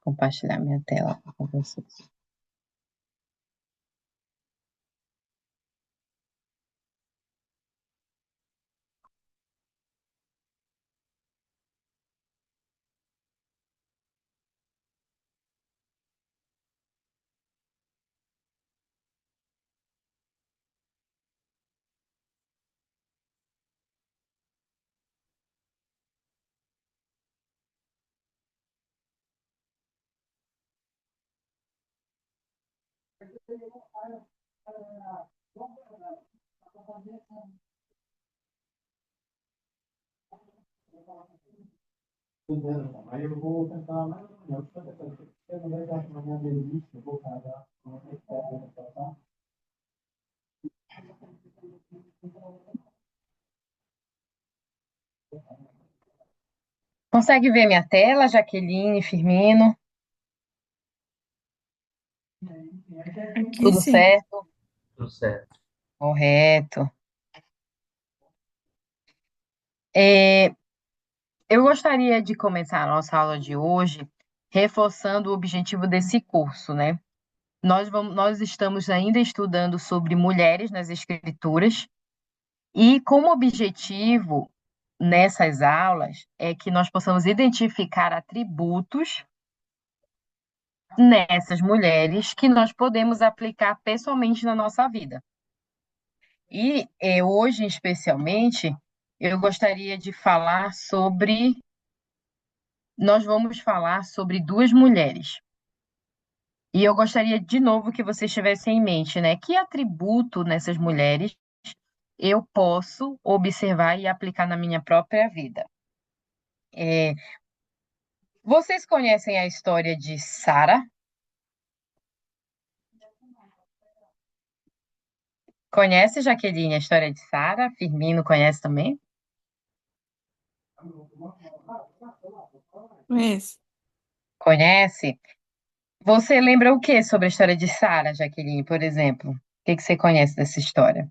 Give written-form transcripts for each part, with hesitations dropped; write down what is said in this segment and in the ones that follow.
compartilhar minha tela com vocês. Aí eu vou tentar mais ou menos. Eu não vai dar uma minha delícia, eu vou casar. Consegue ver minha tela, Jaqueline, Firmino? Aqui Tudo sim. certo? Tudo certo. Correto. É, eu gostaria de começar a nossa aula de hoje reforçando o objetivo desse curso, né? Nós estamos ainda estudando sobre mulheres nas escrituras e como objetivo nessas aulas é que nós possamos identificar atributos nessas mulheres que nós podemos aplicar pessoalmente na nossa vida. E hoje, especialmente, eu gostaria de falar sobre. Nós vamos falar sobre duas mulheres. E eu gostaria de novo que vocês tivessem em mente, né? Que atributo nessas mulheres eu posso observar e aplicar na minha própria vida. É, vocês conhecem a história de Sara? Conhece, Jaqueline, a história de Sara? Firmino conhece também? Esse. Conhece? Você lembra o que sobre a história de Sara, Jaqueline, por exemplo? O que você conhece dessa história?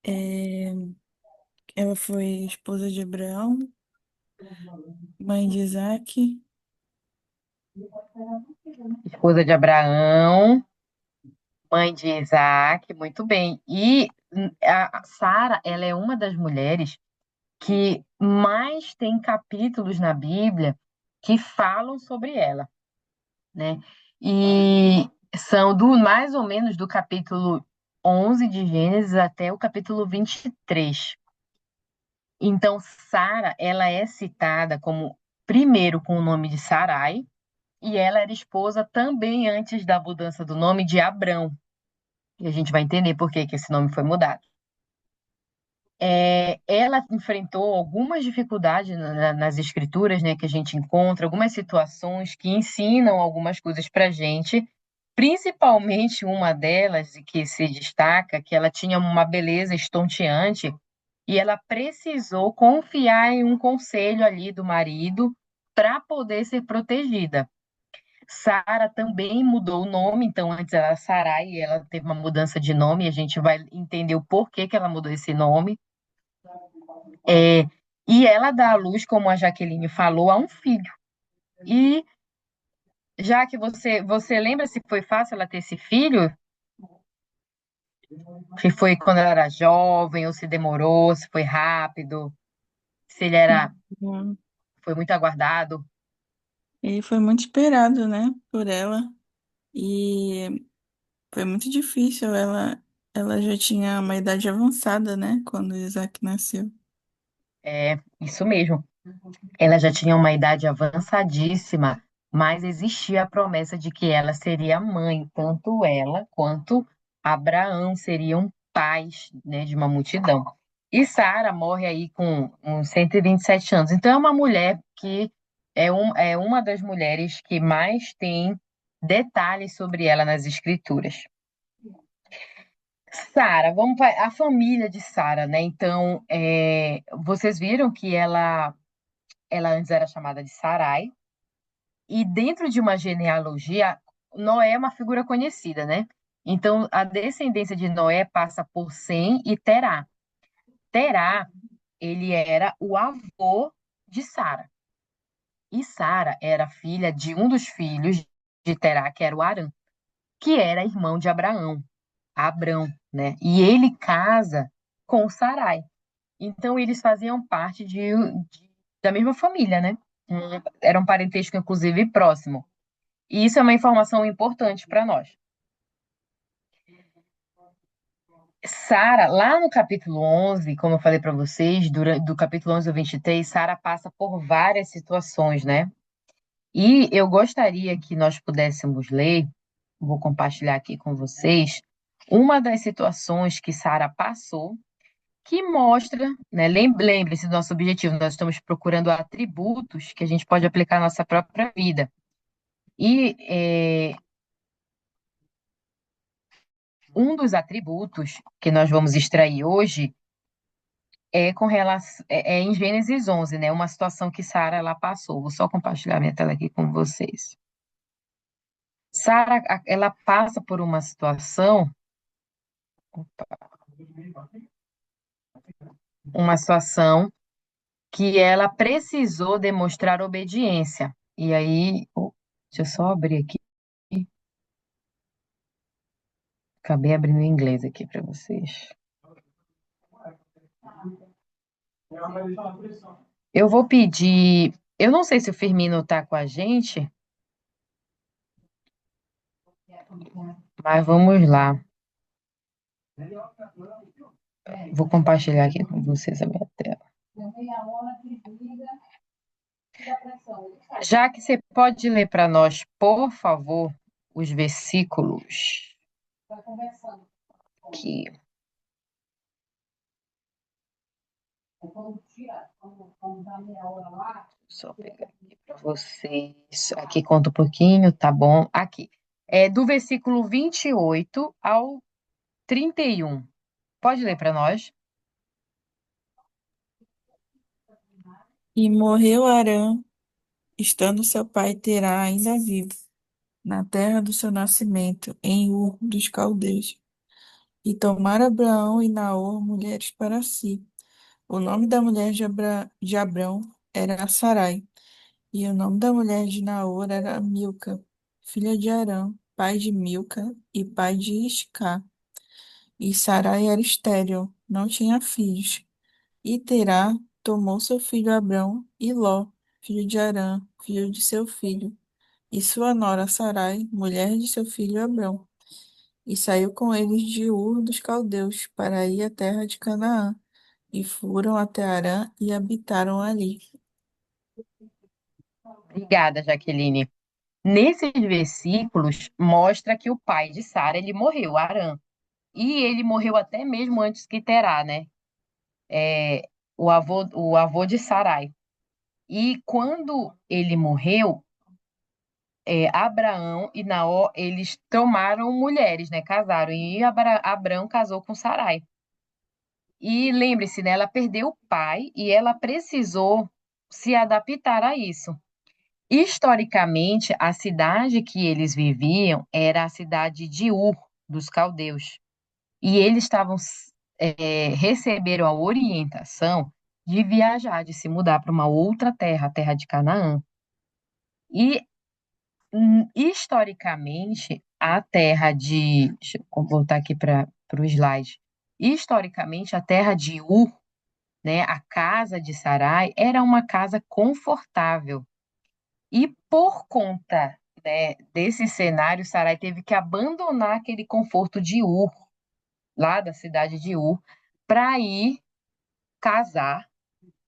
É, ela foi esposa de Abraão, mãe de Isaac. Esposa de Abraão, mãe de Isaac, muito bem. E a Sara, ela é uma das mulheres que mais tem capítulos na Bíblia que falam sobre ela, né? E são do mais ou menos do capítulo 11 de Gênesis até o capítulo 23. Então, Sara, ela é citada como primeiro com o nome de Sarai, e ela era esposa também antes da mudança do nome de Abrão. E a gente vai entender por que que esse nome foi mudado. Ela enfrentou algumas dificuldades nas escrituras, né, que a gente encontra, algumas situações que ensinam algumas coisas para a gente, principalmente uma delas, e que se destaca, que ela tinha uma beleza estonteante e ela precisou confiar em um conselho ali do marido para poder ser protegida. Sara também mudou o nome, então antes era Sarai e ela teve uma mudança de nome, e a gente vai entender o porquê que ela mudou esse nome. É, e ela dá à luz, como a Jaqueline falou, a um filho. E já que você lembra se foi fácil ela ter esse filho? Se foi quando ela era jovem, ou se demorou, se foi rápido, se ele era, Hum. foi muito aguardado? Ele foi muito esperado, né, por ela. E foi muito difícil. Ela já tinha uma idade avançada, né, quando Isaac nasceu. É, isso mesmo. Ela já tinha uma idade avançadíssima, mas existia a promessa de que ela seria mãe, tanto ela quanto Abraão seriam pais, né, de uma multidão. E Sara morre aí com uns 127 anos. Então é uma mulher que é uma das mulheres que mais tem detalhes sobre ela nas escrituras. Sara, vamos para a família de Sara, né? Então, vocês viram que ela antes era chamada de Sarai. E dentro de uma genealogia, Noé é uma figura conhecida, né? Então, a descendência de Noé passa por Sem e Terá. Terá ele era o avô de Sara. E Sara era filha de um dos filhos de Terá, que era o Arã, que era irmão de Abraão, Abrão, né? E ele casa com Sarai. Então eles faziam parte da mesma família, né? Era um parentesco, inclusive, próximo. E isso é uma informação importante para nós. Sara, lá no capítulo 11, como eu falei para vocês, do capítulo 11 ao 23, Sara passa por várias situações, né? E eu gostaria que nós pudéssemos ler, vou compartilhar aqui com vocês, uma das situações que Sara passou, que mostra, né? Lembre-se do nosso objetivo, nós estamos procurando atributos que a gente pode aplicar na nossa própria vida. E um dos atributos que nós vamos extrair hoje é em Gênesis 11, né? Uma situação que Sara ela passou. Vou só compartilhar minha tela aqui com vocês. Sara, ela passa por uma situação, uma situação que ela precisou demonstrar obediência. E aí, deixa eu só abrir aqui. Acabei abrindo em inglês aqui para vocês. Eu vou pedir. Eu não sei se o Firmino está com a gente, mas vamos lá. Vou compartilhar aqui com vocês a minha tela. Já que você pode ler para nós, por favor, os versículos que. Só pegar aqui para vocês. Aqui conta um pouquinho, tá bom? Aqui. É do versículo 28 ao 31. Pode ler para nós? E morreu Arã, estando seu pai Terá ainda vivo, na terra do seu nascimento, em Ur dos Caldeus. E tomaram Abraão e Naor mulheres para si. O nome da mulher de Abrão era Sarai, e o nome da mulher de Naor era Milca, filha de Arã, pai de Milca e pai de Isca. E Sarai era estéril, não tinha filhos. E Terá tomou seu filho Abrão e Ló, filho de Arã, filho de seu filho, e sua nora Sarai, mulher de seu filho Abrão, e saiu com eles de Ur dos Caldeus para ir à terra de Canaã, e foram até Arã e habitaram ali. Obrigada, Jaqueline. Nesses versículos, mostra que o pai de Sara, ele morreu, Arã. E ele morreu até mesmo antes que Terá, né? O avô de Sarai. E quando ele morreu, Abraão e Naó, eles tomaram mulheres, né? Casaram. E Abraão casou com Sarai. E lembre-se, né? Ela perdeu o pai e ela precisou se adaptar a isso. Historicamente, a cidade que eles viviam era a cidade de Ur, dos caldeus. E eles receberam a orientação de viajar, de se mudar para uma outra terra, a terra de Canaã. E, historicamente, a terra de. Deixa eu voltar aqui para o slide. Historicamente, a terra de Ur, né, a casa de Sarai, era uma casa confortável. E por conta, né, desse cenário, Sarai teve que abandonar aquele conforto de Ur, lá da cidade de Ur, para ir casar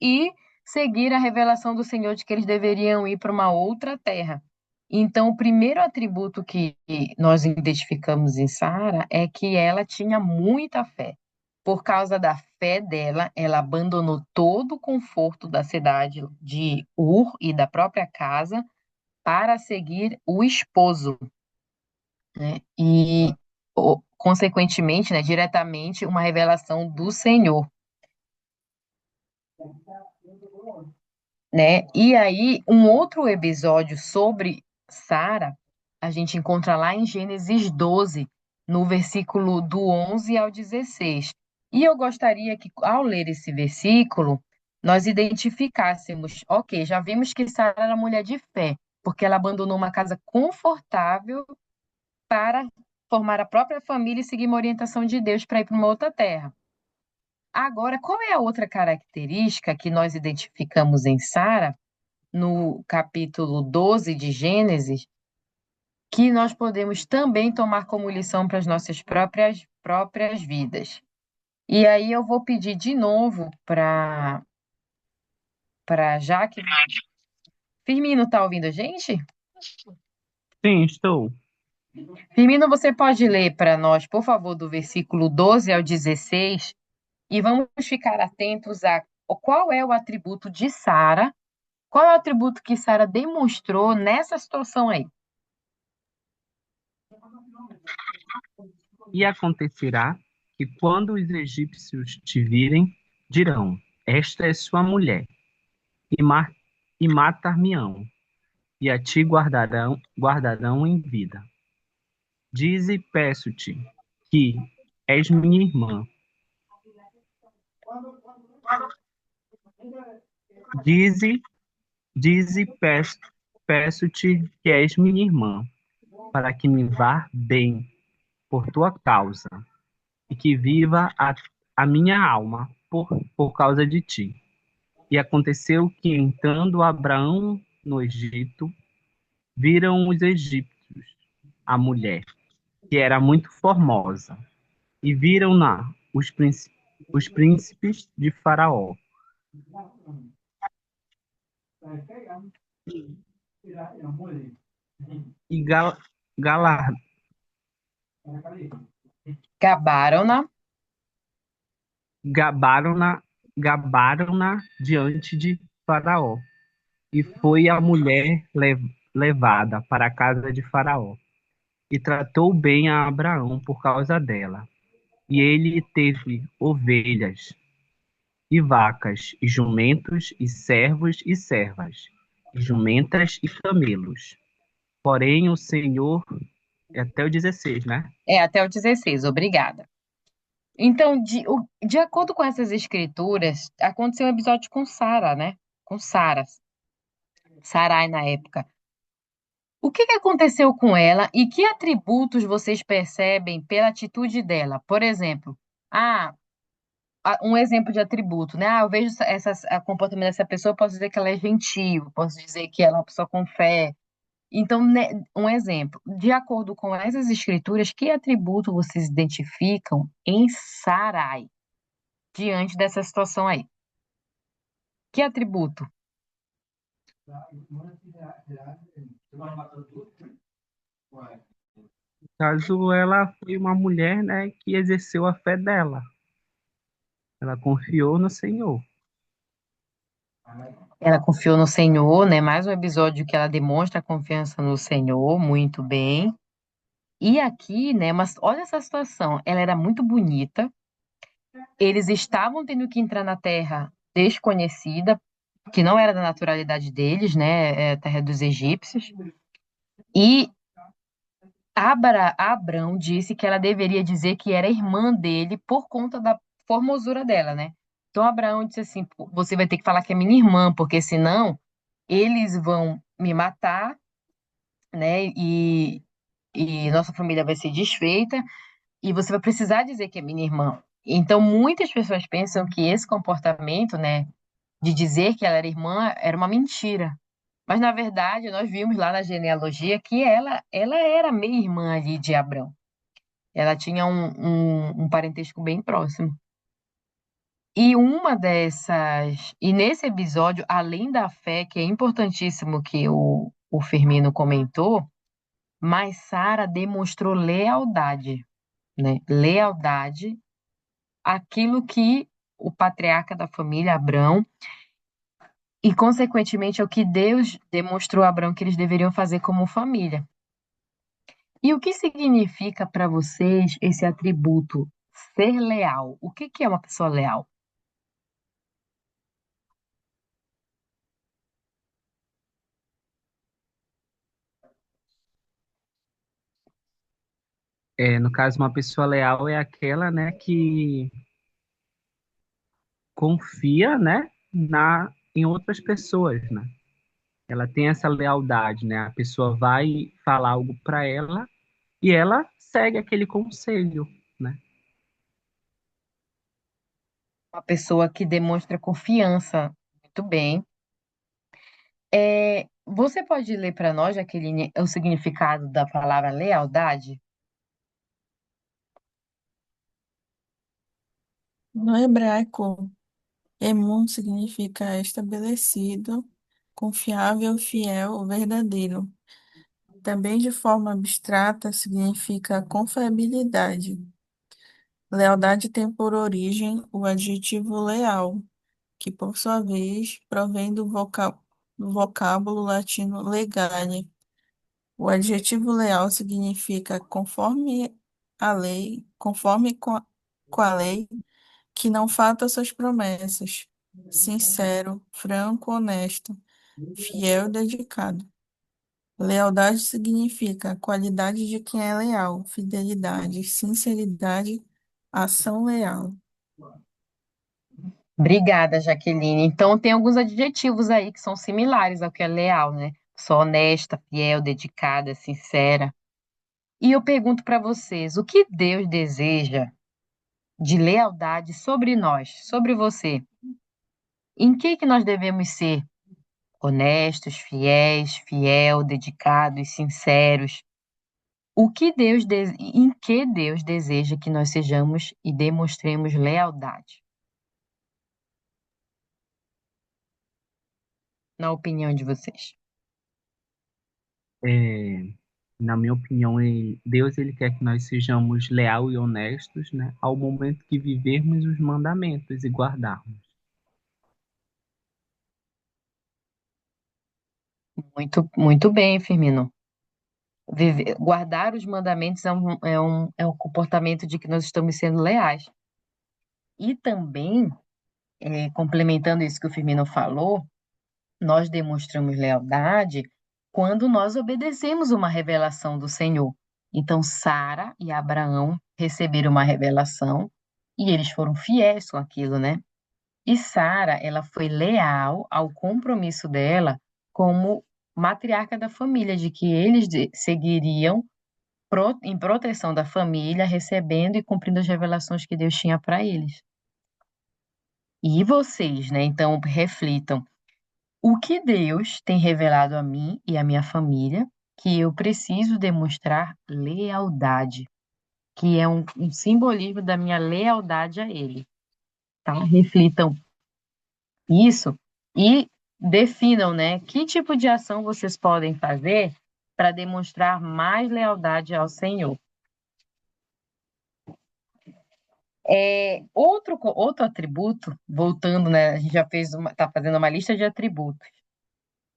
e seguir a revelação do Senhor de que eles deveriam ir para uma outra terra. Então, o primeiro atributo que nós identificamos em Sara é que ela tinha muita fé. Por causa da fé dela, ela abandonou todo o conforto da cidade de Ur e da própria casa para seguir o esposo, né? E, consequentemente, né, diretamente, uma revelação do Senhor, né? E aí, um outro episódio sobre Sara, a gente encontra lá em Gênesis 12, no versículo do 11 ao 16. E eu gostaria que, ao ler esse versículo, nós identificássemos, ok, já vimos que Sara era mulher de fé, porque ela abandonou uma casa confortável para formar a própria família e seguir uma orientação de Deus para ir para uma outra terra. Agora, qual é a outra característica que nós identificamos em Sara, no capítulo 12 de Gênesis, que nós podemos também tomar como lição para as nossas próprias vidas? E aí eu vou pedir de novo para Jaque. Firmino, tá ouvindo a gente? Sim, estou. Firmino, você pode ler para nós, por favor, do versículo 12 ao 16, e vamos ficar atentos a qual é o atributo de Sara, qual é o atributo que Sara demonstrou nessa situação aí. E acontecerá que quando os egípcios te virem, dirão: Esta é sua mulher, e, e matar-me-ão, e a ti guardarão em vida. Dize, peço-te, que és minha irmã. Dize, dize, peço-te, que és minha irmã, para que me vá bem por tua causa, e que viva a minha alma por causa de ti. E aconteceu que, entrando Abraão no Egito, viram os egípcios a mulher, que era muito formosa, e viram-na os príncipes de Faraó, e galar- Gabaram-na. gabaram-na gabaram-na diante de Faraó. E foi a mulher levada para a casa de Faraó, e tratou bem a Abraão por causa dela. E ele teve ovelhas, e vacas, e jumentos, e servos e servas, e jumentas e camelos. Porém, o Senhor, é até o 16, né? É, até o 16, obrigada. Então, de acordo com essas escrituras, aconteceu um episódio com Sara, né? Com Sara, Sarai na época. O que que aconteceu com ela e que atributos vocês percebem pela atitude dela? Por exemplo, ah, um exemplo de atributo, né? Ah, eu vejo o comportamento dessa pessoa, eu posso dizer que ela é gentil, posso dizer que ela é uma pessoa com fé. Então, né, um exemplo, de acordo com essas escrituras, que atributo vocês identificam em Sarai, diante dessa situação aí? Que atributo? No caso, ela foi uma mulher, né, que exerceu a fé dela. Ela confiou no Senhor. Ela confiou no Senhor, né? Mais um episódio que ela demonstra confiança no Senhor, muito bem. E aqui, né, mas olha essa situação, ela era muito bonita, eles estavam tendo que entrar na terra desconhecida, que não era da naturalidade deles, né, é a terra dos egípcios, e Abrão disse que ela deveria dizer que era irmã dele por conta da formosura dela, né? Então Abraão disse assim: "Pô, você vai ter que falar que é minha irmã, porque senão eles vão me matar, né? E nossa família vai ser desfeita, e você vai precisar dizer que é minha irmã." Então muitas pessoas pensam que esse comportamento, né, de dizer que ela era irmã, era uma mentira. Mas na verdade, nós vimos lá na genealogia que ela era meia-irmã ali de Abrão. Ela tinha um parentesco bem próximo. E nesse episódio, além da fé, que é importantíssimo que o Firmino comentou, mas Sara demonstrou lealdade, né? Lealdade àquilo que o patriarca da família, Abrão, e consequentemente ao que Deus demonstrou a Abrão que eles deveriam fazer como família. E o que significa para vocês esse atributo, ser leal? O que que é uma pessoa leal? É, no caso, uma pessoa leal é aquela, né, que confia, né, em outras pessoas, né? Ela tem essa lealdade, né? A pessoa vai falar algo para ela e ela segue aquele conselho, né? Uma pessoa que demonstra confiança. Muito bem. Você pode ler para nós, Jaqueline, o significado da palavra lealdade? No hebraico, emun significa estabelecido, confiável, fiel, verdadeiro. Também de forma abstrata significa confiabilidade. Lealdade tem por origem o adjetivo leal, que por sua vez provém do vocábulo latino legale. O adjetivo leal significa conforme a lei, com a lei, que não falta suas promessas, sincero, franco, honesto, fiel, dedicado. Lealdade significa qualidade de quem é leal, fidelidade, sinceridade, ação leal. Obrigada, Jaqueline. Então, tem alguns adjetivos aí que são similares ao que é leal, né? Sou honesta, fiel, dedicada, sincera. E eu pergunto para vocês, o que Deus deseja de lealdade sobre nós, sobre você? Em que nós devemos ser honestos, fiéis, fiel, dedicados, sinceros? Em que Deus deseja que nós sejamos e demonstremos lealdade, na opinião de vocês? É, na minha opinião, Deus ele quer que nós sejamos leal e honestos, né, ao momento que vivermos os mandamentos e guardarmos. Muito, muito bem, Firmino. Guardar os mandamentos é um comportamento de que nós estamos sendo leais. E também, complementando isso que o Firmino falou, nós demonstramos lealdade quando nós obedecemos uma revelação do Senhor. Então, Sara e Abraão receberam uma revelação e eles foram fiéis com aquilo, né? E Sara, ela foi leal ao compromisso dela como matriarca da família, de que eles seguiriam em proteção da família, recebendo e cumprindo as revelações que Deus tinha para eles. E vocês, né? Então, reflitam. O que Deus tem revelado a mim e à minha família que eu preciso demonstrar lealdade, que é um simbolismo da minha lealdade a Ele, tá? Reflitam isso e definam, né, que tipo de ação vocês podem fazer para demonstrar mais lealdade ao Senhor. Outro atributo, voltando, né, a gente já tá fazendo uma lista de atributos.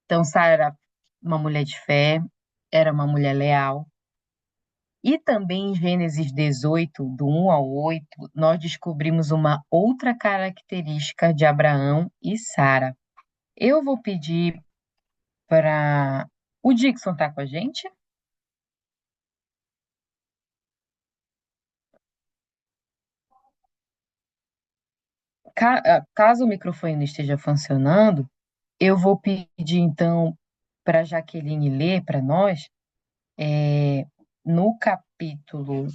Então, Sara era uma mulher de fé, era uma mulher leal. E também em Gênesis 18, do 1 ao 8, nós descobrimos uma outra característica de Abraão e Sara. Eu vou pedir para o Dixon estar com a gente. Caso o microfone não esteja funcionando, eu vou pedir então para a Jaqueline ler para nós é, no capítulo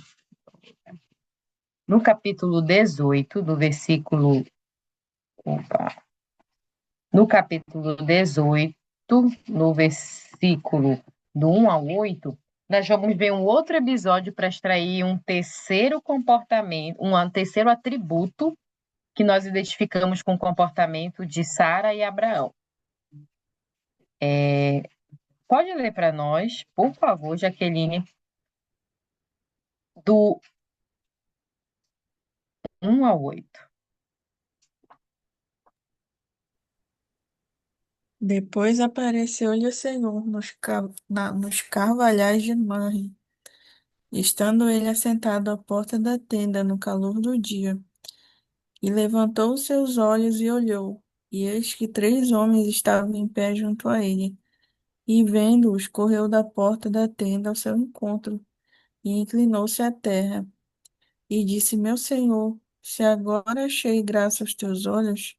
no capítulo 18, do versículo opa, no capítulo 18, no versículo do 1 ao 8, nós vamos ver um outro episódio para extrair um terceiro comportamento, um terceiro atributo que nós identificamos com o comportamento de Sara e Abraão. Pode ler para nós, por favor, Jaqueline, do 1 ao 8. Depois apareceu-lhe o Senhor nos carvalhais de Manre, estando ele assentado à porta da tenda no calor do dia. E levantou os seus olhos e olhou, e eis que três homens estavam em pé junto a ele. E vendo-os, correu da porta da tenda ao seu encontro, e inclinou-se à terra, e disse: Meu senhor, Se agora achei graça aos teus olhos,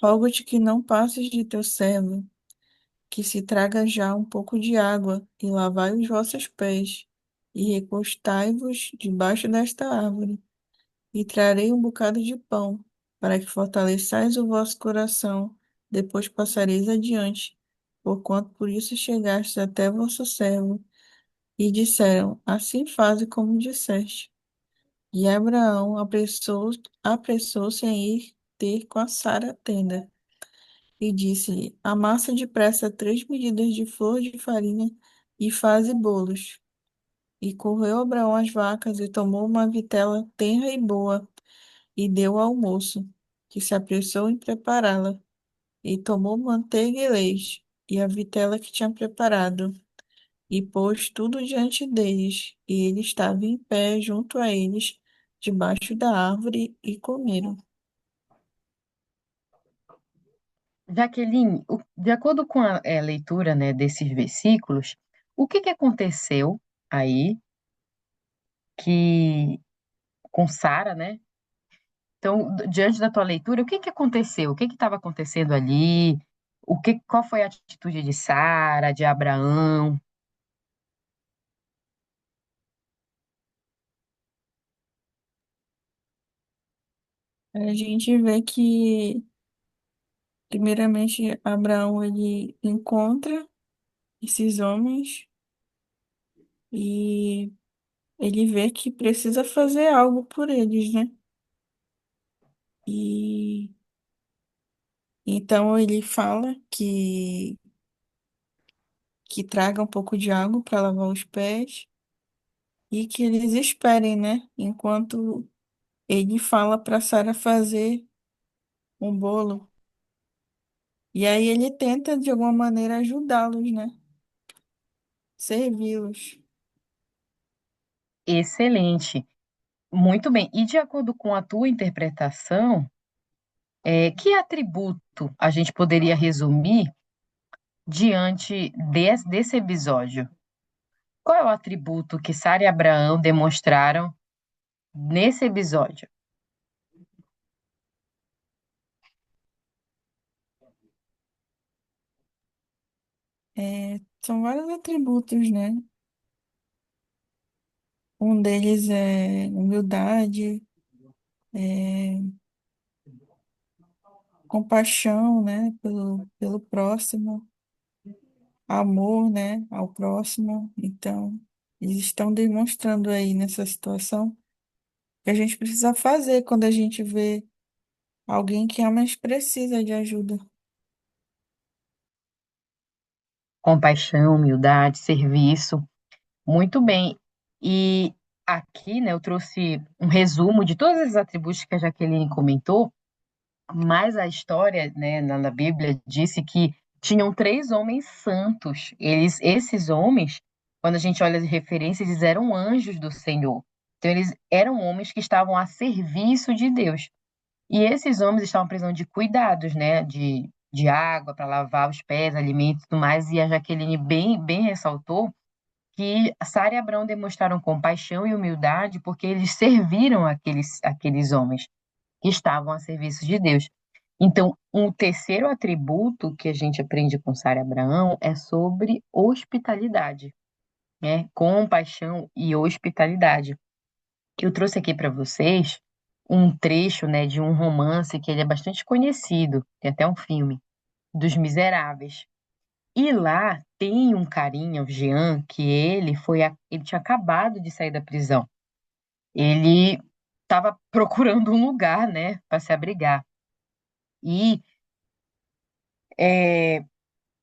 rogo-te que não passes de teu servo, que se traga já um pouco de água, e lavai os vossos pés, e recostai-vos debaixo desta árvore, e trarei um bocado de pão, para que fortaleçais o vosso coração, depois passareis adiante, porquanto por isso chegastes até vosso servo. E disseram, assim faze como disseste. E Abraão apressou-se em ir ter com a Sara a tenda. E disse-lhe, amassa depressa 3 medidas de flor de farinha e faze bolos. E correu Abraão às vacas e tomou uma vitela tenra e boa, e deu ao moço, que se apressou em prepará-la. E tomou manteiga e leite, e a vitela que tinha preparado, e pôs tudo diante deles, e ele estava em pé junto a eles, debaixo da árvore, e comeram. Jaqueline, de acordo com a leitura, né, desses versículos, o que que aconteceu aí que com Sara, né? Então, diante da tua leitura, o que que aconteceu? O que que estava acontecendo ali? Qual foi a atitude de Sara, de Abraão? A gente vê que, primeiramente, Abraão ele encontra esses homens e ele vê que precisa fazer algo por eles, né? E então ele fala que traga um pouco de água para lavar os pés e que eles esperem, né? Enquanto ele fala para Sara fazer um bolo. E aí ele tenta, de alguma maneira, ajudá-los, né? Servi-los. Excelente. Muito bem. E de acordo com a tua interpretação, que atributo a gente poderia resumir diante desse episódio? Qual é o atributo que Sara e Abraão demonstraram nesse episódio? São vários atributos, né? Um deles é humildade, é compaixão, né? Pelo próximo, amor, né? Ao próximo. Então, eles estão demonstrando aí nessa situação que a gente precisa fazer quando a gente vê alguém que realmente precisa de ajuda. Compaixão, humildade, serviço. Muito bem. E aqui, né, eu trouxe um resumo de todos esses atributos que a Jaqueline comentou, mas a história, né, na Bíblia disse que tinham 3 homens santos. Esses homens, quando a gente olha as referências, eles eram anjos do Senhor. Então, eles eram homens que estavam a serviço de Deus. E esses homens estavam precisando de cuidados, né, de água para lavar os pés, alimentos e tudo mais. E a Jaqueline bem ressaltou que Sara e Abraão demonstraram compaixão e humildade porque eles serviram aqueles homens que estavam a serviço de Deus. Então, um terceiro atributo que a gente aprende com Sara e Abraão é sobre hospitalidade, né? Compaixão e hospitalidade. Eu trouxe aqui para vocês um trecho, né, de um romance que ele é bastante conhecido, tem até um filme, dos Miseráveis. E lá tem um carinha, o Jean, que ele tinha acabado de sair da prisão. Ele estava procurando um lugar, né, para se abrigar. E é,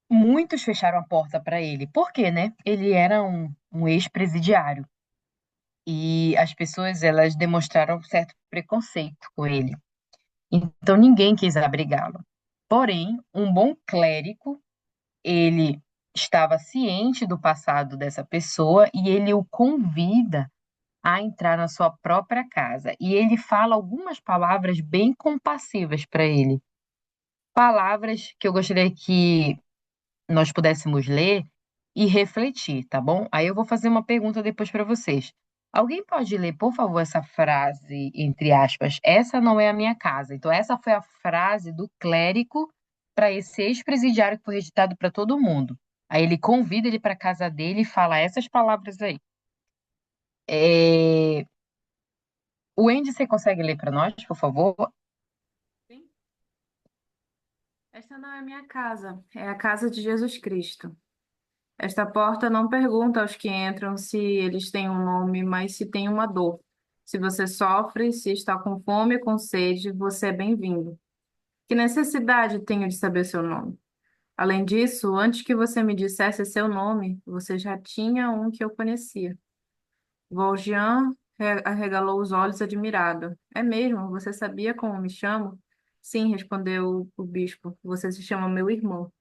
muitos fecharam a porta para ele. Por quê, né? Ele era um ex-presidiário. E as pessoas, elas demonstraram um certo preconceito com ele. Então ninguém quis abrigá-lo. Porém, um bom clérigo, ele estava ciente do passado dessa pessoa e ele o convida a entrar na sua própria casa. E ele fala algumas palavras bem compassivas para ele. Palavras que eu gostaria que nós pudéssemos ler e refletir, tá bom? Aí eu vou fazer uma pergunta depois para vocês. Alguém pode ler, por favor, essa frase, entre aspas, essa não é a minha casa. Então, essa foi a frase do clérigo para esse ex-presidiário que foi registrado para todo mundo. Aí ele convida ele para casa dele e fala essas palavras aí. É... O Andy, você consegue ler para nós, por favor? Sim. Esta não é minha casa, é a casa de Jesus Cristo. Esta porta não pergunta aos que entram se eles têm um nome, mas se têm uma dor. Se você sofre, se está com fome ou com sede, você é bem-vindo. Que necessidade tenho de saber seu nome? Além disso, antes que você me dissesse seu nome, você já tinha um que eu conhecia. Valjean arregalou os olhos admirado. É mesmo? Você sabia como me chamo? Sim, respondeu o bispo. Você se chama meu irmão.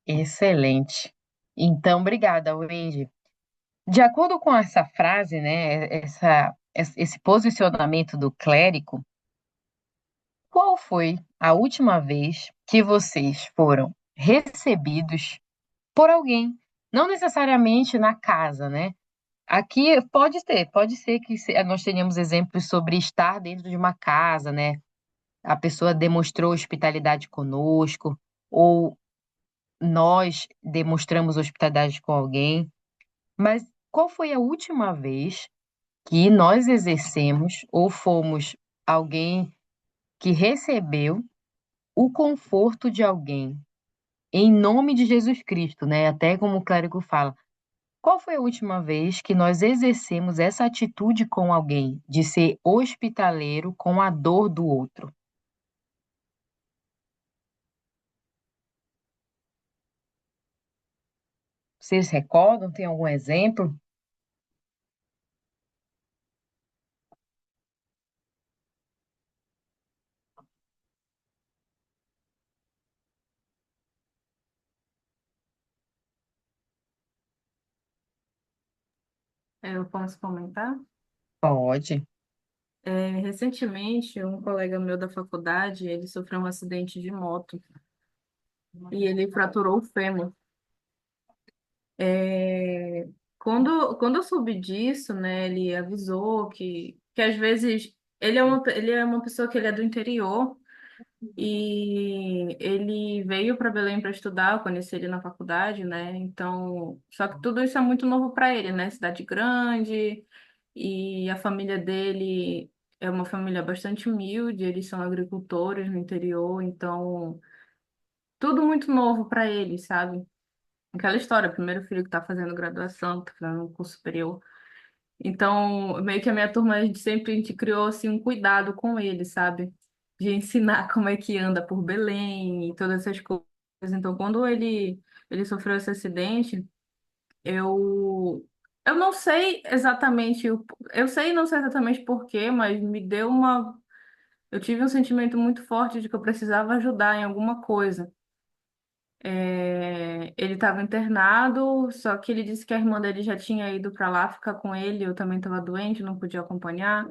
Excelente. Então, obrigada, Wendy. De acordo com essa frase, né, esse posicionamento do clérigo, qual foi a última vez que vocês foram recebidos por alguém? Não necessariamente na casa, né? Aqui pode ser que nós tenhamos exemplos sobre estar dentro de uma casa, né? A pessoa demonstrou hospitalidade conosco, ou nós demonstramos hospitalidade com alguém. Mas qual foi a última vez que nós exercemos ou fomos alguém que recebeu o conforto de alguém em nome de Jesus Cristo, né? Até como o clérigo fala. Qual foi a última vez que nós exercemos essa atitude com alguém, de ser hospitaleiro com a dor do outro? Vocês recordam? Tem algum exemplo? Eu posso comentar? Pode. Recentemente, um colega meu da faculdade, ele sofreu um acidente de moto e ele fraturou o fêmur. É, quando eu soube disso, né, ele avisou que às vezes ele é uma pessoa que ele é do interior e ele veio para Belém para estudar, eu conheci ele na faculdade, né? Então, só que tudo isso é muito novo para ele, né? Cidade grande e a família dele é uma família bastante humilde, eles são agricultores no interior, então tudo muito novo para ele, sabe? Aquela história, primeiro filho que está fazendo graduação, tá fazendo um curso superior. Então, meio que a minha turma, a gente criou assim um cuidado com ele, sabe? De ensinar como é que anda por Belém e todas essas coisas. Então, quando ele sofreu esse acidente, eu não sei exatamente eu sei não sei exatamente por quê, mas me deu uma eu tive um sentimento muito forte de que eu precisava ajudar em alguma coisa. Ele estava internado, só que ele disse que a irmã dele já tinha ido para lá ficar com ele. Eu também estava doente, não podia acompanhar.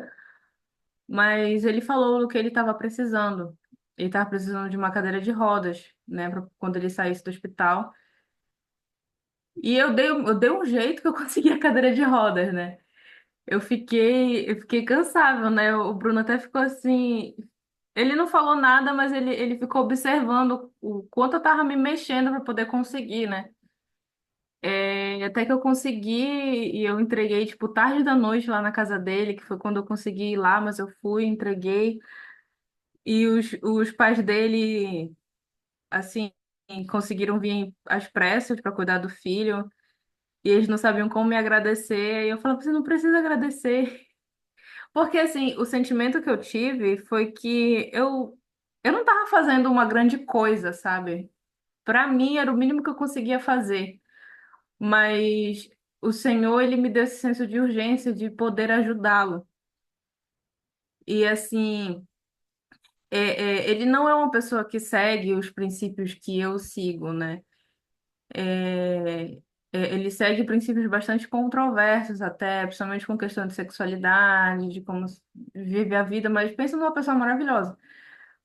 Mas ele falou do que ele estava precisando. Ele estava precisando de uma cadeira de rodas, né, pra quando ele saísse do hospital. E eu dei um jeito que eu consegui a cadeira de rodas, né? Eu fiquei cansável, né? O Bruno até ficou assim. Ele não falou nada, mas ele ficou observando o quanto eu estava me mexendo para poder conseguir, né? Até que eu consegui e eu entreguei, tipo, tarde da noite lá na casa dele, que foi quando eu consegui ir lá, mas eu fui, entreguei. E os pais dele, assim, conseguiram vir às pressas para cuidar do filho. E eles não sabiam como me agradecer. E eu falei, você não precisa agradecer. Porque, assim, o sentimento que eu tive foi que eu não estava fazendo uma grande coisa, sabe? Para mim, era o mínimo que eu conseguia fazer. Mas o Senhor, ele me deu esse senso de urgência de poder ajudá-lo. E assim, ele não é uma pessoa que segue os princípios que eu sigo, né? É, ele segue princípios bastante controversos até, principalmente com questão de sexualidade, de como vive a vida, mas pensa numa pessoa maravilhosa.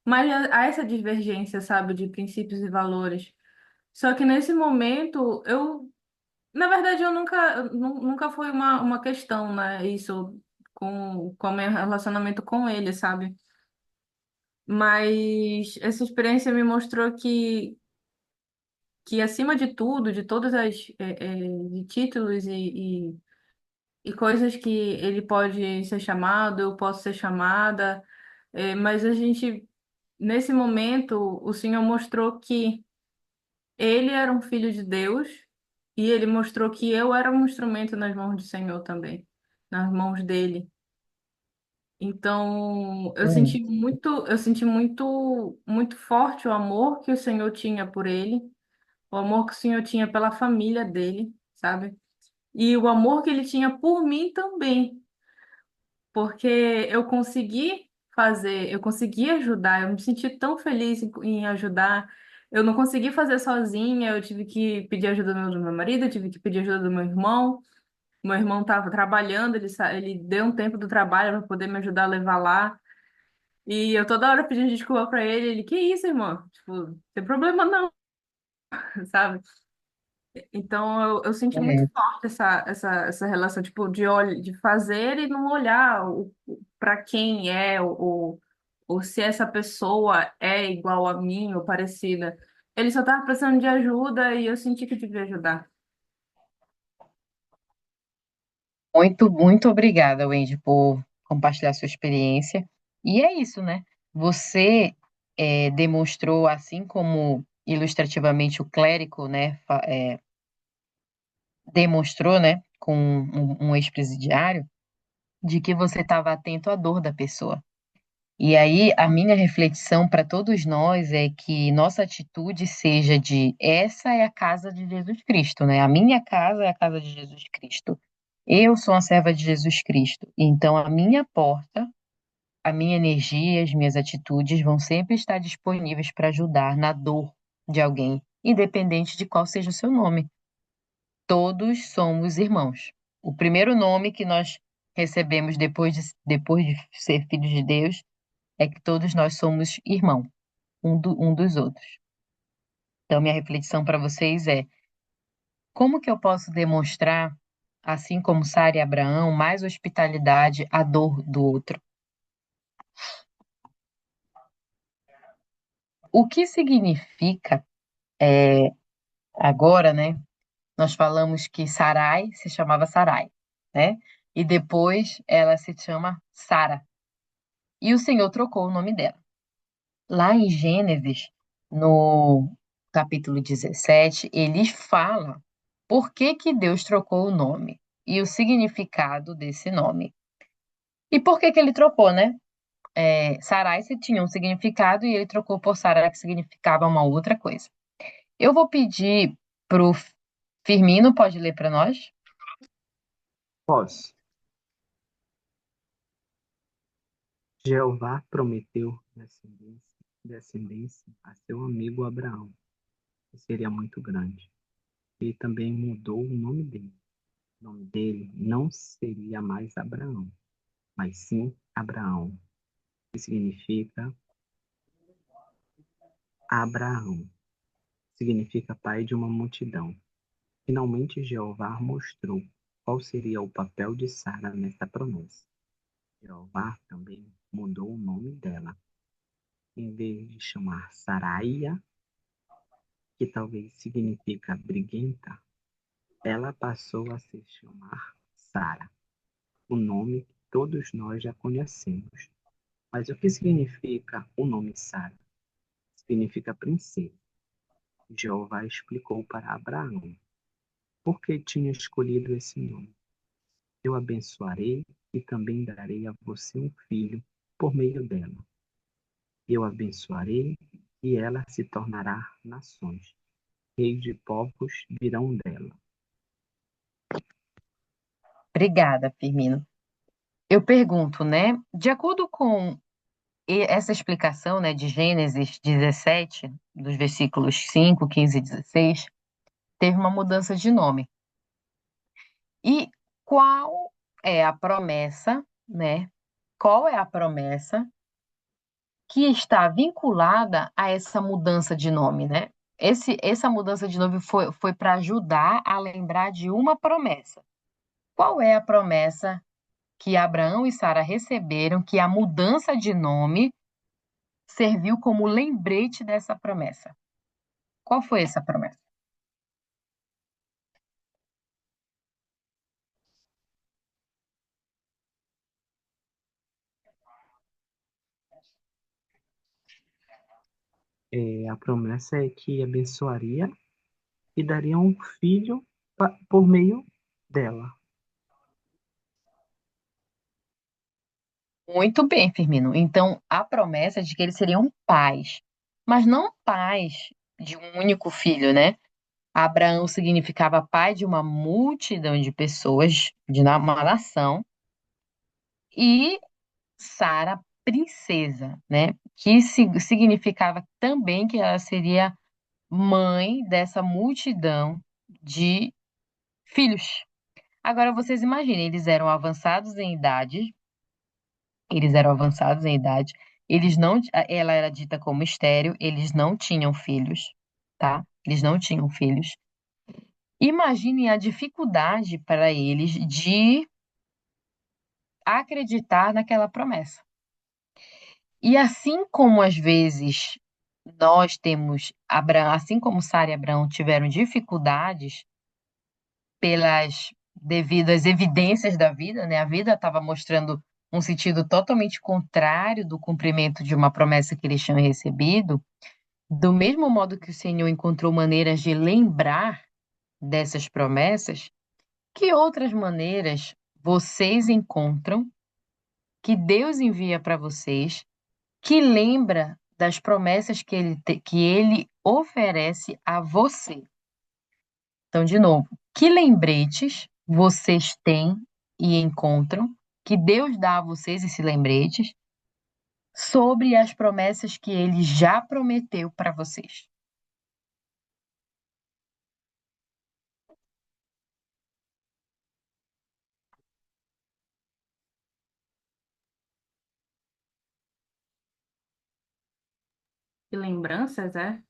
Mas há essa divergência, sabe, de princípios e valores. Só que nesse momento, Na verdade, nunca foi uma questão, né? Isso com o meu relacionamento com ele, sabe? Mas essa experiência me mostrou que acima de tudo, de todas de títulos e coisas que ele pode ser chamado, eu posso ser chamada, mas a gente, nesse momento, o Senhor mostrou que ele era um filho de Deus e ele mostrou que eu era um instrumento nas mãos do Senhor também, nas mãos dele. Então, Hum. eu senti muito forte o amor que o Senhor tinha por ele, o amor que o Senhor tinha pela família dele, sabe? E o amor que ele tinha por mim também, porque eu consegui ajudar, eu me senti tão feliz em ajudar. Eu não consegui fazer sozinha, eu tive que pedir ajuda do meu marido, eu tive que pedir ajuda do meu irmão. Meu irmão estava trabalhando, ele deu um tempo do trabalho para poder me ajudar a levar lá. E eu toda hora pedindo desculpa para ele, que isso, irmão? Tipo, não tem problema não, sabe? Então eu senti muito É, forte essa relação, tipo, de fazer e não olhar para quem é, ou se essa pessoa é igual a mim ou parecida. Ele só tava precisando de ajuda e eu senti que eu devia ajudar. muito obrigada, Wendy, por compartilhar sua experiência. E é isso, né? Você demonstrou, assim como ilustrativamente o clérigo, né, demonstrou, né, com um ex-presidiário, de que você estava atento à dor da pessoa. E aí, a minha reflexão para todos nós é que nossa atitude seja de essa é a casa de Jesus Cristo, né? A minha casa é a casa de Jesus Cristo. Eu sou uma serva de Jesus Cristo. Então, a minha porta, a minha energia, as minhas atitudes vão sempre estar disponíveis para ajudar na dor de alguém, independente de qual seja o seu nome. Todos somos irmãos. O primeiro nome que nós recebemos depois de ser filhos de Deus é que todos nós somos irmãos, um dos outros. Então, minha reflexão para vocês é: como que eu posso demonstrar, assim como Sara e Abraão, mais hospitalidade à dor do outro? O que significa, agora, né? Nós falamos que Sarai se chamava Sarai, né? E depois ela se chama Sara. E o Senhor trocou o nome dela. Lá em Gênesis, no capítulo 17, ele fala por que que Deus trocou o nome e o significado desse nome. E por que que ele trocou, né? Sarai tinha um significado e ele trocou por Sara, que significava uma outra coisa. Eu vou pedir pro Firmino, pode ler para nós? Posso. Jeová prometeu descendência a seu amigo Abraão, que seria muito grande. Ele também mudou o nome dele. O nome dele não seria mais Abraão, mas sim Abraão, que significa Abraão, significa pai de uma multidão. Finalmente Jeová mostrou qual seria o papel de Sara nessa promessa. Jeová também mudou o nome dela. Em vez de chamar Saraia, que talvez significa briguenta, ela passou a se chamar Sara, o nome que todos nós já conhecemos. Mas o que significa o nome Sara? Significa princesa. Jeová explicou para Abraão por que tinha escolhido esse nome. Eu abençoarei e também darei a você um filho por meio dela. Eu abençoarei e ela se tornará nações. Reis de povos virão dela. Obrigada, Firmino. Eu pergunto, né? De acordo com essa explicação, né, de Gênesis 17, dos versículos 5, 15 e 16, teve uma mudança de nome. E qual é a promessa, né? Qual é a promessa que está vinculada a essa mudança de nome, né? essa mudança de nome foi para ajudar a lembrar de uma promessa. Qual é a promessa que Abraão e Sara receberam, que a mudança de nome serviu como lembrete dessa promessa? Qual foi essa promessa? A promessa é que abençoaria e daria um filho por meio dela. Muito bem, Firmino. Então, a promessa é de que eles seriam pais, mas não pais de um único filho, né? Abraão significava pai de uma multidão de pessoas, de uma nação, e Sara, princesa, né? Que significava também que ela seria mãe dessa multidão de filhos. Agora vocês imaginem, eles eram avançados em idade, eles não, ela era dita como estéril, eles não tinham filhos, tá? Eles não tinham filhos. Imaginem a dificuldade para eles de acreditar naquela promessa. E assim como às vezes nós temos, assim como Sara e Abraão tiveram dificuldades pelas devidas evidências da vida, né? A vida estava mostrando um sentido totalmente contrário do cumprimento de uma promessa que eles tinham recebido. Do mesmo modo que o Senhor encontrou maneiras de lembrar dessas promessas, que outras maneiras vocês encontram que Deus envia para vocês, que lembra das promessas que ele oferece a você? Então, de novo, que lembretes vocês têm e encontram, que Deus dá a vocês esses lembretes, sobre as promessas que ele já prometeu para vocês? Que lembranças, é?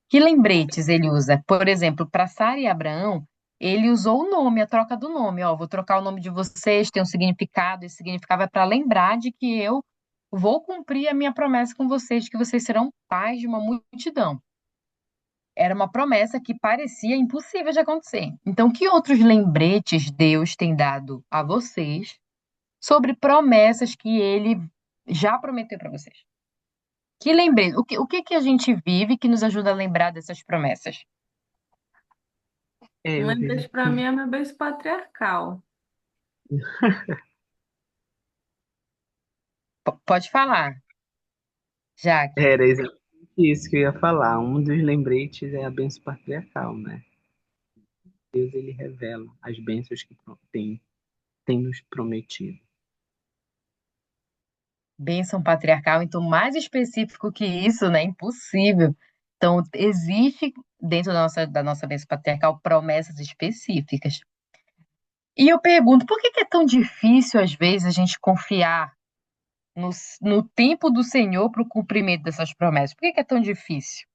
Que lembretes ele usa? Por exemplo, para Sara e Abraão, ele usou o nome, a troca do nome. Ó, vou trocar o nome de vocês, tem um significado. Esse significado é para lembrar de que eu vou cumprir a minha promessa com vocês, que vocês serão pais de uma multidão. Era uma promessa que parecia impossível de acontecer. Então, que outros lembretes Deus tem dado a vocês sobre promessas que ele já prometeu para vocês? Que lembrete? O que a gente vive que nos ajuda a lembrar dessas promessas? Eu Uma vejo das para mim é meu berço patriarcal. Pode falar, Jaque. era exatamente isso que eu ia falar. Um dos lembretes é a bênção patriarcal, né? Deus ele revela as bênçãos que tem nos prometido. Bênção patriarcal, então, mais específico que isso, né? Impossível. Então, existe dentro da nossa bênção patriarcal promessas específicas. E eu pergunto, por que que é tão difícil, às vezes, a gente confiar no tempo do Senhor para o cumprimento dessas promessas? Por que que é tão difícil?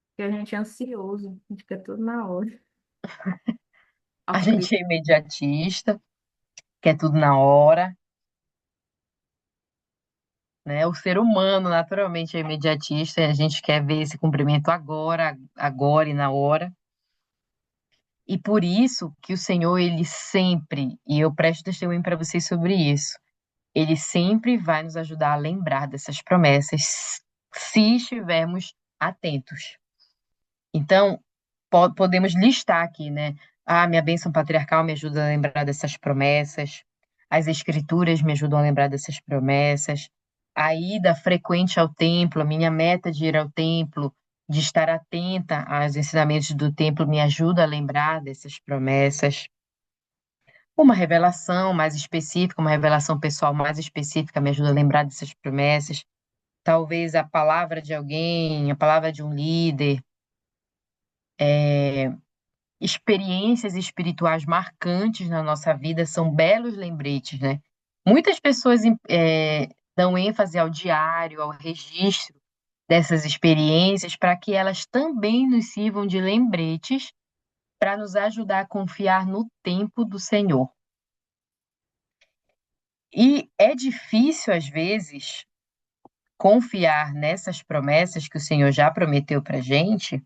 Porque a gente é ansioso, a gente quer tudo na hora. A Autocrítica. gente é imediatista, quer tudo na hora, né? O ser humano, naturalmente, é imediatista e a gente quer ver esse cumprimento agora, agora e na hora. E por isso que o Senhor, ele sempre, e eu presto testemunho para vocês sobre isso, ele sempre vai nos ajudar a lembrar dessas promessas se estivermos atentos. Então, podemos listar aqui, né? Ah, minha bênção patriarcal me ajuda a lembrar dessas promessas. As escrituras me ajudam a lembrar dessas promessas. A ida frequente ao templo, a minha meta de ir ao templo, de estar atenta aos ensinamentos do templo, me ajuda a lembrar dessas promessas. Uma revelação mais específica, uma revelação pessoal mais específica me ajuda a lembrar dessas promessas. Talvez a palavra de alguém, a palavra de um líder, experiências espirituais marcantes na nossa vida são belos lembretes, né? Muitas pessoas dão ênfase ao diário, ao registro dessas experiências, para que elas também nos sirvam de lembretes para nos ajudar a confiar no tempo do Senhor. E é difícil, às vezes, confiar nessas promessas que o Senhor já prometeu para a gente,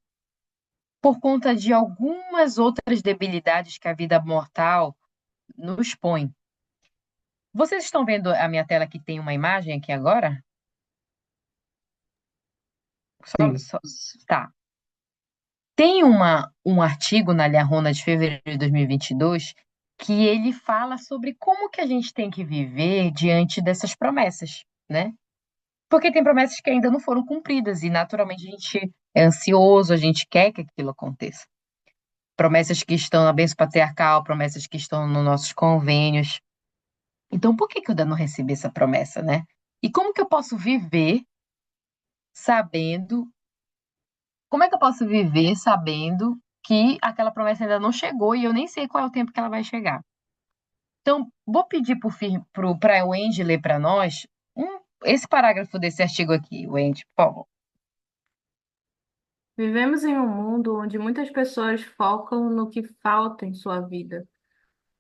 por conta de algumas outras debilidades que a vida mortal nos põe. Vocês estão vendo a minha tela que tem uma imagem aqui agora? Sim, Tá. Tem um artigo na Liarona de fevereiro de 2022 que ele fala sobre como que a gente tem que viver diante dessas promessas, né? Porque tem promessas que ainda não foram cumpridas e naturalmente a gente é ansioso, a gente quer que aquilo aconteça. Promessas que estão na bênção patriarcal, promessas que estão nos nossos convênios. Então, por que que eu ainda não recebi essa promessa, né? E como que eu posso viver sabendo Como é que eu posso viver sabendo que aquela promessa ainda não chegou e eu nem sei qual é o tempo que ela vai chegar? Então, vou pedir para o Wendy ler para nós esse parágrafo desse artigo aqui, Wendy, por favor. Vivemos em um mundo onde muitas pessoas focam no que falta em sua vida.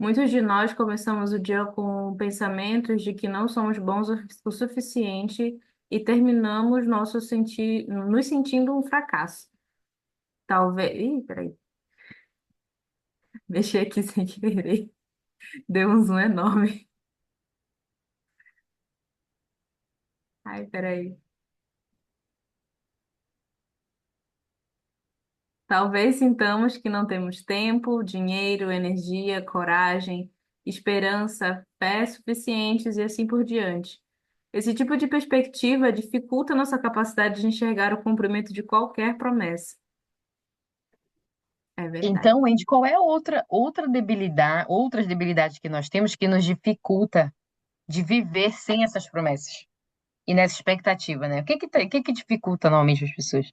Muitos de nós começamos o dia com pensamentos de que não somos bons o suficiente e terminamos nos sentindo um fracasso. Talvez. Ih, peraí, mexi aqui sem querer. Deu um zoom enorme. Ai, peraí. Talvez sintamos que não temos tempo, dinheiro, energia, coragem, esperança, fé suficientes e assim por diante. Esse tipo de perspectiva dificulta nossa capacidade de enxergar o cumprimento de qualquer promessa. É verdade. Então, Wendy, qual é outra debilidade, outras debilidades que nós temos que nos dificulta de viver sem essas promessas e nessa expectativa, né? O que que dificulta normalmente as pessoas?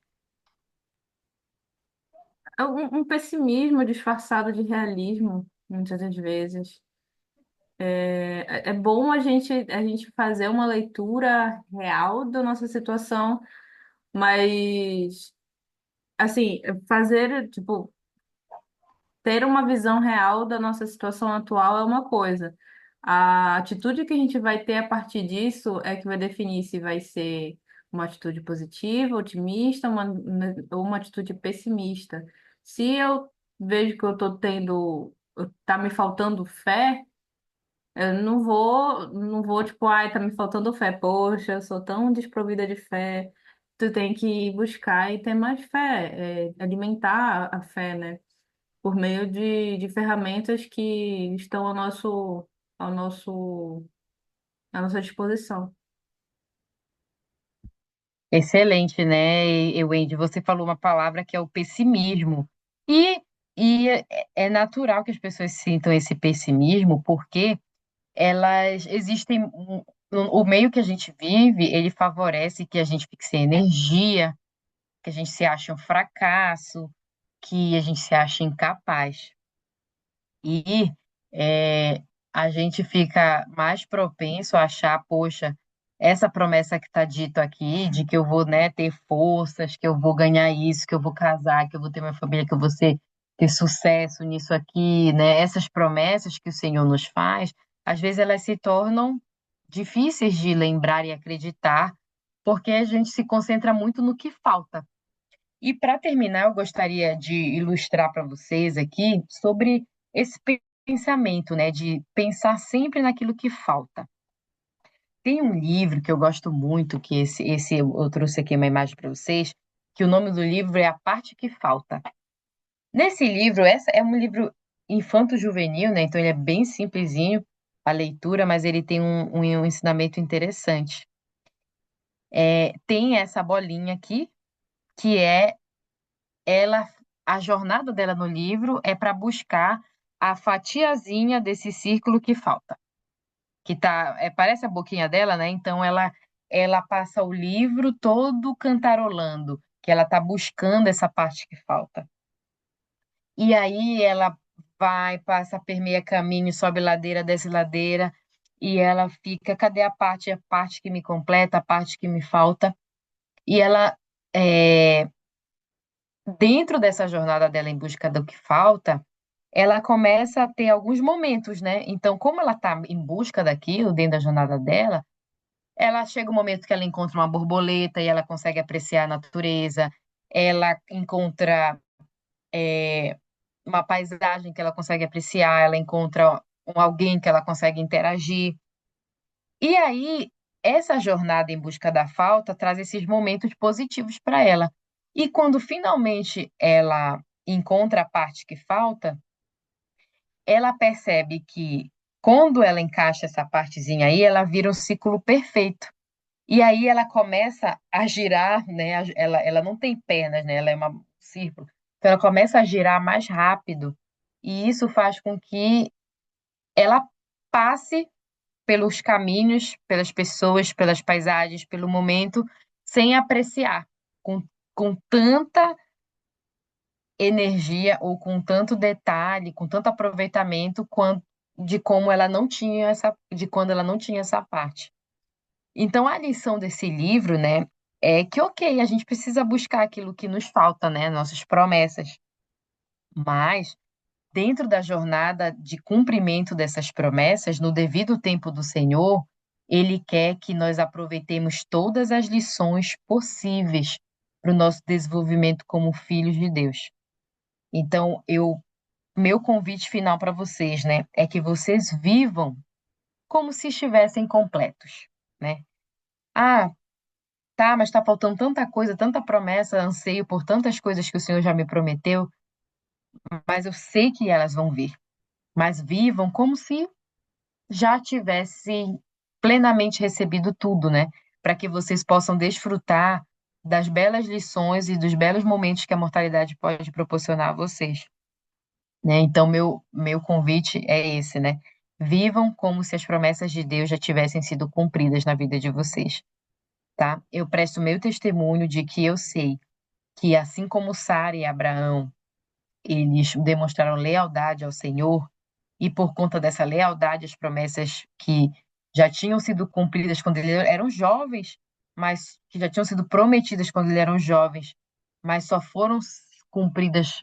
É um pessimismo disfarçado de realismo, muitas das vezes. É bom a gente fazer uma leitura real da nossa situação, mas, assim, tipo, ter uma visão real da nossa situação atual é uma coisa. A atitude que a gente vai ter a partir disso é que vai definir se vai ser uma atitude positiva, otimista, ou uma atitude pessimista. Se eu vejo que eu estou tá me faltando fé, eu não vou, tipo, ai, tá me faltando fé. Poxa, eu sou tão desprovida de fé. Tu tem que buscar e ter mais fé, alimentar a fé, né? Por meio de ferramentas que estão ao nosso, à nossa disposição. Excelente, né, Wendy? Você falou uma palavra que é o pessimismo. E, e é natural que as pessoas sintam esse pessimismo, porque elas existem. O meio que a gente vive, ele favorece que a gente fique sem energia, que a gente se ache um fracasso, que a gente se ache incapaz. E é, a gente fica mais propenso a achar, poxa, essa promessa que está dito aqui, de que eu vou, né, ter forças, que eu vou ganhar isso, que eu vou casar, que eu vou ter minha família, que eu vou ter sucesso nisso aqui, né? Essas promessas que o Senhor nos faz, às vezes elas se tornam difíceis de lembrar e acreditar, porque a gente se concentra muito no que falta. E para terminar, eu gostaria de ilustrar para vocês aqui sobre esse pensamento, né, de pensar sempre naquilo que falta. Tem um livro que eu gosto muito, que esse eu trouxe aqui uma imagem para vocês, que o nome do livro é A Parte que Falta. Nesse livro, essa é um livro infanto-juvenil, né? Então ele é bem simplesinho a leitura, mas ele tem um ensinamento interessante. Tem essa bolinha aqui, que é ela, a jornada dela no livro é para buscar a fatiazinha desse círculo que falta, que tá, parece a boquinha dela, né? Então ela passa o livro todo cantarolando, que ela tá buscando essa parte que falta. E aí ela vai, passa, permeia caminho, sobe ladeira, desce ladeira, e ela fica, cadê a parte que me completa, a parte que me falta? E ela, é, dentro dessa jornada dela em busca do que falta, ela começa a ter alguns momentos, né? Então, como ela está em busca daquilo dentro da jornada dela, ela chega um momento que ela encontra uma borboleta e ela consegue apreciar a natureza, ela encontra uma paisagem que ela consegue apreciar, ela encontra alguém que ela consegue interagir. E aí, essa jornada em busca da falta traz esses momentos positivos para ela. E quando finalmente ela encontra a parte que falta, ela percebe que quando ela encaixa essa partezinha aí, ela vira um ciclo perfeito. E aí ela começa a girar, né? Ela não tem pernas, né? Ela é um círculo. Então ela começa a girar mais rápido. E isso faz com que ela passe pelos caminhos, pelas pessoas, pelas paisagens, pelo momento, sem apreciar, com, com tanta energia ou com tanto detalhe, com tanto aproveitamento quanto de como ela não tinha de quando ela não tinha essa parte. Então a lição desse livro, né, é que ok, a gente precisa buscar aquilo que nos falta, né, nossas promessas, mas dentro da jornada de cumprimento dessas promessas, no devido tempo do Senhor, Ele quer que nós aproveitemos todas as lições possíveis para o nosso desenvolvimento como filhos de Deus. Então, meu convite final para vocês, né, é que vocês vivam como se estivessem completos, né? Ah, tá, mas está faltando tanta coisa, tanta promessa, anseio por tantas coisas que o Senhor já me prometeu, mas eu sei que elas vão vir. Mas vivam como se já tivessem plenamente recebido tudo, né? Para que vocês possam desfrutar das belas lições e dos belos momentos que a mortalidade pode proporcionar a vocês, né? Então, meu convite é esse, né? Vivam como se as promessas de Deus já tivessem sido cumpridas na vida de vocês, tá? Eu presto meu testemunho de que eu sei que, assim como Sara e Abraão, eles demonstraram lealdade ao Senhor, e por conta dessa lealdade, as promessas que já tinham sido cumpridas quando eles eram jovens, mas que já tinham sido prometidas quando eles eram jovens, mas só foram cumpridas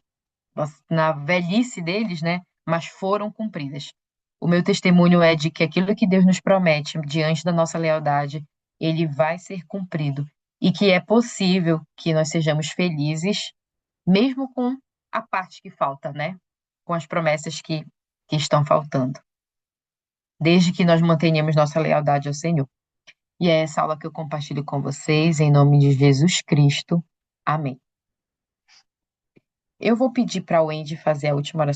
na velhice deles, né? Mas foram cumpridas. O meu testemunho é de que aquilo que Deus nos promete diante da nossa lealdade, ele vai ser cumprido e que é possível que nós sejamos felizes mesmo com a parte que falta, né? Com as promessas que estão faltando, desde que nós mantenhamos nossa lealdade ao Senhor. E é essa aula que eu compartilho com vocês, em nome de Jesus Cristo. Amém. Eu vou pedir para a Wendy fazer a última oração.